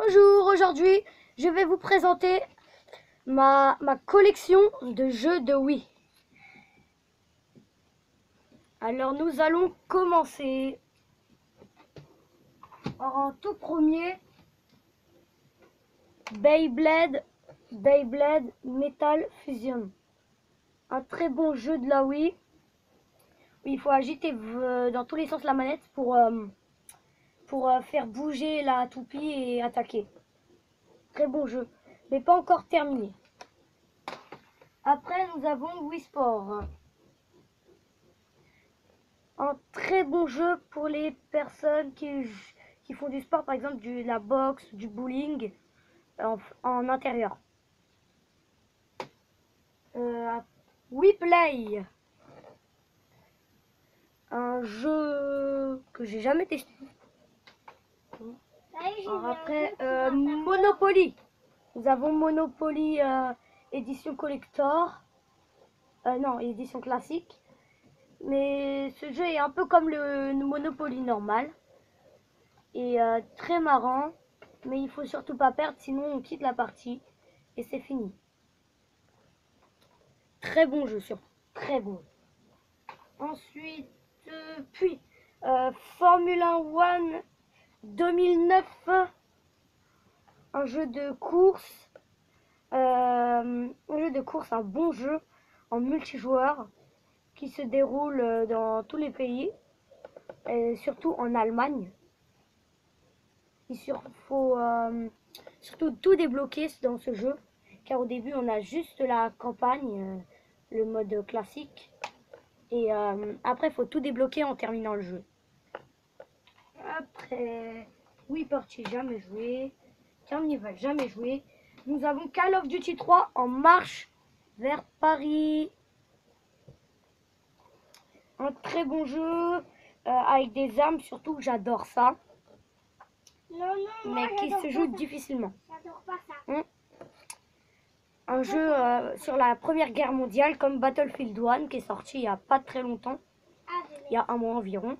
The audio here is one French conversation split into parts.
Bonjour, aujourd'hui je vais vous présenter ma collection de jeux de Wii. Alors nous allons commencer. En tout premier, Beyblade Metal Fusion. Un très bon jeu de la Wii. Il faut agiter dans tous les sens la manette pour faire bouger la toupie et attaquer. Très bon jeu, mais pas encore terminé. Après, nous avons Wii Sport. Un très bon jeu pour les personnes qui font du sport, par exemple de la boxe, du bowling en intérieur. Wii Play. Un jeu que j'ai jamais testé. Alors après, Monopoly. Nous avons Monopoly édition collector. Non, édition classique. Mais ce jeu est un peu comme le Monopoly normal. Et très marrant. Mais il faut surtout pas perdre, sinon on quitte la partie. Et c'est fini. Très bon jeu, surtout. Très bon. Ensuite, Formula One 2009. Un jeu de course. Un bon jeu en multijoueur qui se déroule dans tous les pays, et surtout en Allemagne. Il faut surtout tout débloquer dans ce jeu, car au début on a juste la campagne, le mode classique, et après il faut tout débloquer en terminant le jeu. Après, Wii Party, jamais joué. Carnival, jamais joué. Nous avons Call of Duty 3 en marche vers Paris. Un très bon jeu avec des armes, surtout j'adore ça. Mais qui se joue difficilement. J'adore pas ça. Un jeu sur la Première Guerre mondiale comme Battlefield 1 qui est sorti il n'y a pas très longtemps, il y a un mois environ.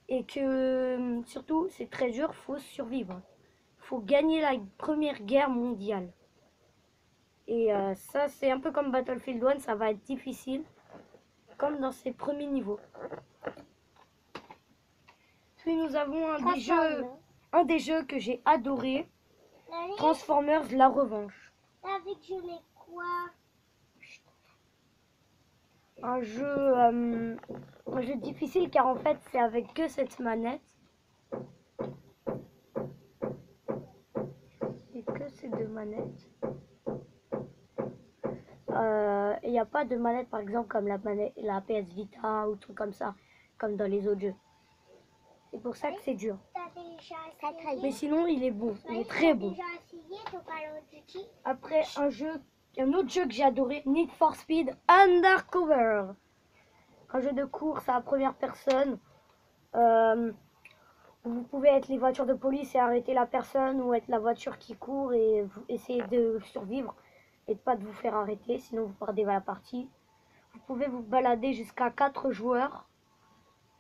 Et que surtout c'est très dur, faut survivre. Faut gagner la Première Guerre mondiale. Et ça c'est un peu comme Battlefield 1, ça va être difficile. Comme dans ses premiers niveaux. Puis nous avons un des jeux que j'ai adoré, Transformers La Revanche. David, je mets quoi? Un jeu difficile car en fait c'est avec que cette manette. Et que ces deux manettes. Il n'y a pas de manette par exemple comme la PS Vita ou truc comme ça, comme dans les autres jeux. C'est pour ça que c'est dur. Mais sinon il est bon, il est très bon. Après un autre jeu que j'ai adoré, Need for Speed Undercover. Un jeu de course à la première personne. Vous pouvez être les voitures de police et arrêter la personne, ou être la voiture qui court et vous essayez de survivre et de pas de vous faire arrêter, sinon vous perdez la partie. Vous pouvez vous balader jusqu'à 4 joueurs.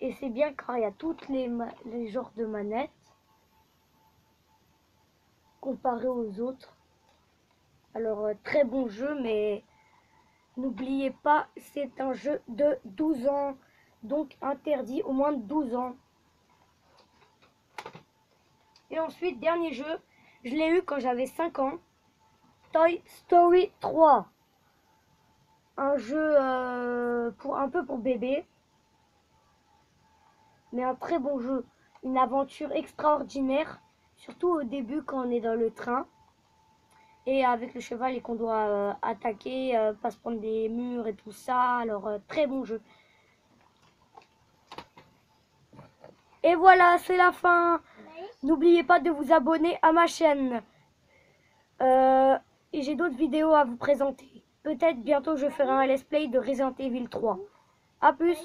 Et c'est bien car il y a toutes les genres de manettes comparé aux autres. Alors très bon jeu, mais n'oubliez pas, c'est un jeu de 12 ans. Donc interdit au moins de 12 ans. Et ensuite, dernier jeu, je l'ai eu quand j'avais 5 ans. Toy Story 3. Un jeu un peu pour bébé. Mais un très bon jeu. Une aventure extraordinaire. Surtout au début quand on est dans le train. Et avec le cheval et qu'on doit attaquer, pas se prendre des murs et tout ça. Alors très bon jeu. Et voilà, c'est la fin. N'oubliez pas de vous abonner à ma chaîne. Et j'ai d'autres vidéos à vous présenter. Peut-être bientôt je ferai un let's play de Resident Evil 3. A plus.